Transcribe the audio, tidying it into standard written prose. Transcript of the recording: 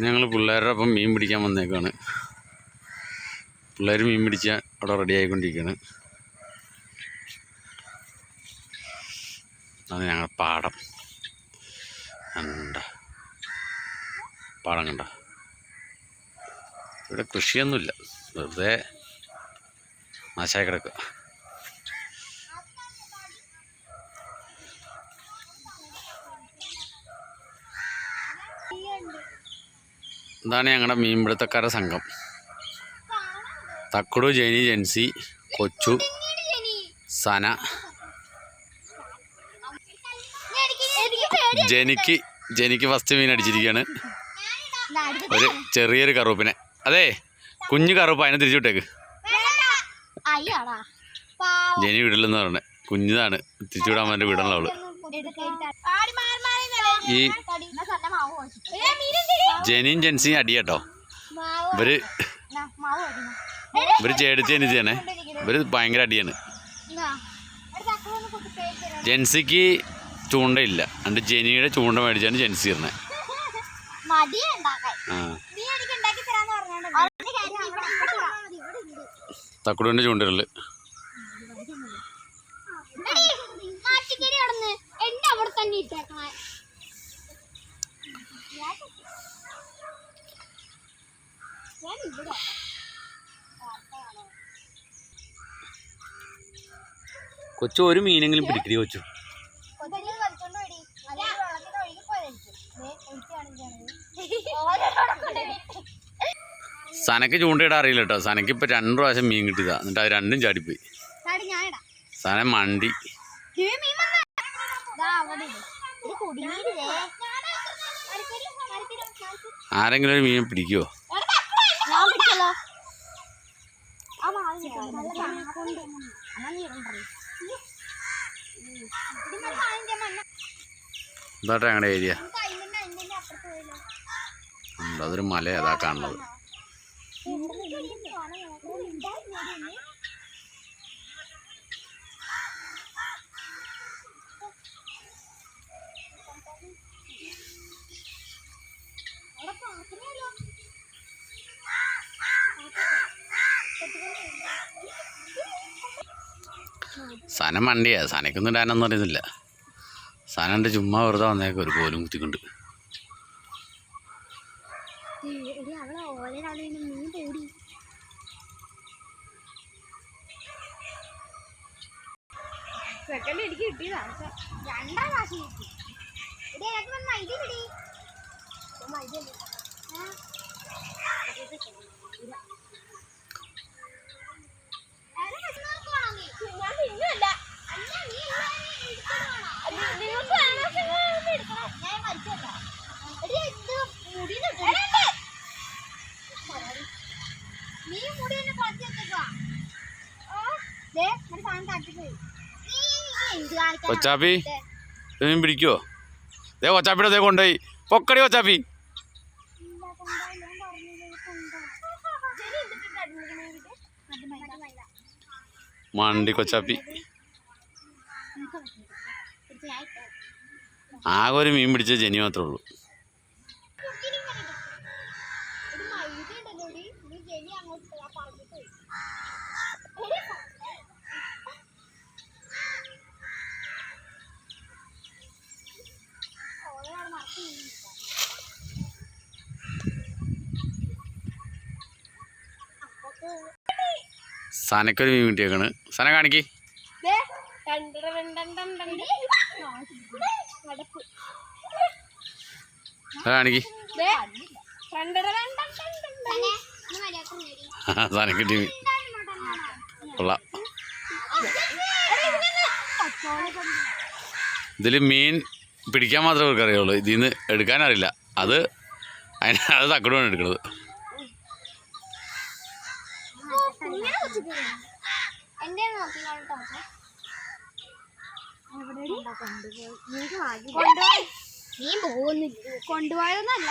ഞങ്ങൾ പിള്ളേരുടെ ഒപ്പം മീൻ പിടിക്കാൻ വന്നേക്കാണ്. പിള്ളേർ മീൻ പിടിക്കാൻ അവിടെ റെഡി ആയിക്കൊണ്ടിരിക്കുകയാണ്. അതാണ് ഞങ്ങൾ പാടം കണ്ട പാടം കണ്ട. ഇവിടെ കൃഷിയൊന്നുമില്ല, വെറുതെ നാശമായി കിടക്കുക. ഇതാണ് ഞങ്ങളുടെ മീൻപിടുത്തക്കാരുടെ സംഘം. തക്കുടു, ജെനി, ജെൻസി, കൊച്ചു, സന. ജെനിക്ക് ഫസ്റ്റ് മീൻ അടിച്ചിരിക്കുകയാണ്. ഒരു ചെറിയൊരു കറുപ്പിനെ, അതെ കുഞ്ഞു കറുപ്പ്, അതിനെ തിരിച്ചു വിട്ടേക്ക്. ജെനി വിടില്ലെന്ന് പറഞ്ഞേ, കുഞ്ഞിതാണ്, തിരിച്ചു വിടാൻ വേണ്ടി വിടണല്ലോ അവള്. ഈ ജെനിയും ജെൻസിയും അടിയാട്ടോ. ഇവര് ചേടിച്ച് ജനിച്ചാണേ. ഇവര് ഭയങ്കര അടിയാണ്. ജെൻസിക്ക് ചൂണ്ടയില്ല, അതുകൊണ്ട് ജെനിയുടെ ചൂണ്ട മേടിച്ചാണ് ജെൻസി ഇരുന്നത്. തക്കുടുവിന്റെ ചൂണ്ടയില് കൊച്ചു ഒരു മീനെങ്കിലും പിടിക്കടി കൊച്ചു. സനക്ക് ചൂണ്ടയിടാൻ അറിയില്ല കേട്ടോ. സനക്ക് ഇപ്പൊ 2 പ്രാവശ്യം മീൻ കിട്ടിയതാ, എന്നിട്ട് അത് രണ്ടും ചാടിപ്പോയി. സന മണ്ടി. ആരെങ്കിലും ഒരു മീൻ പിടിക്കുവോ? എന്താട്ടെ ഞങ്ങളുടെ ഏരിയ? അതൊരു മല, അതാ കാണുന്നത്. സന മണ്ടിയാ, സനക്കൊന്നും ഇടാനൊന്നും അറിയുന്നില്ല. സനൻ്റെ ചുമ്മാ വെറുതെ വന്നേക്കും ഒരു കോലും കുത്തിക്കൊണ്ട്. എനിക്ക് കിട്ടിയതാ, 2ാം പ്രാവശ്യം കിട്ടി. കൊച്ചാപ്പി മീൻ പിടിക്കുവോ? ദേ കൊച്ചാപ്പിയുടെ ദേ കൊണ്ടുപോയി പൊക്കടി കൊച്ചാപ്പി. മണ്ടി കൊച്ചാപ്പി. ആകെ ഒരു മീൻ പിടിച്ച ജെനി മാത്രമേ ഉള്ളൂ. സനക്കൊരു മീൻ കിട്ടിയേക്കാണ്. സന കാണിക്ക്. കാണിക്ക്. സനക്കിട്ടി മീൻ കൊള്ളാം. ഇതിൽ മീൻ പിടിക്കാൻ മാത്രമേ അവർക്ക് അറിയുള്ളൂ, ഇതിൽ നിന്ന് എടുക്കാനറിയില്ല. അത് തക്കടുവാണ് എടുക്കുന്നത്. കൊണ്ടുപോയൊന്നല്ല.